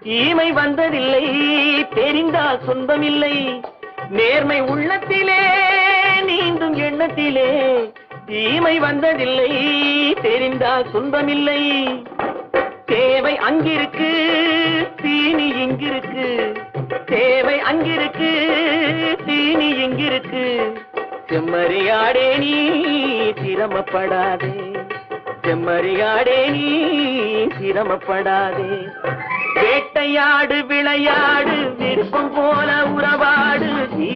ஈமை வந்ததில்லை தெரிந்தால் சொந்தமில்லை நேர்மை உள்ளத்திலே நீந்தும் எண்ணத்திலே ஈமை வந்ததில்லை தெரிந்தால் சொந்தமில்லை தேவை அங்கிருக்கு தீனி இங்கிருக்கு தேவை அங்கிருக்கு தீனி இங்கிருக்கு செம்மறியாடே நீ சிரமப்படாதே செம்மறியாடே நீ சிரமப்படாதே வேட்டையாடு விளையாடு விருப்பம் போல உறவாடு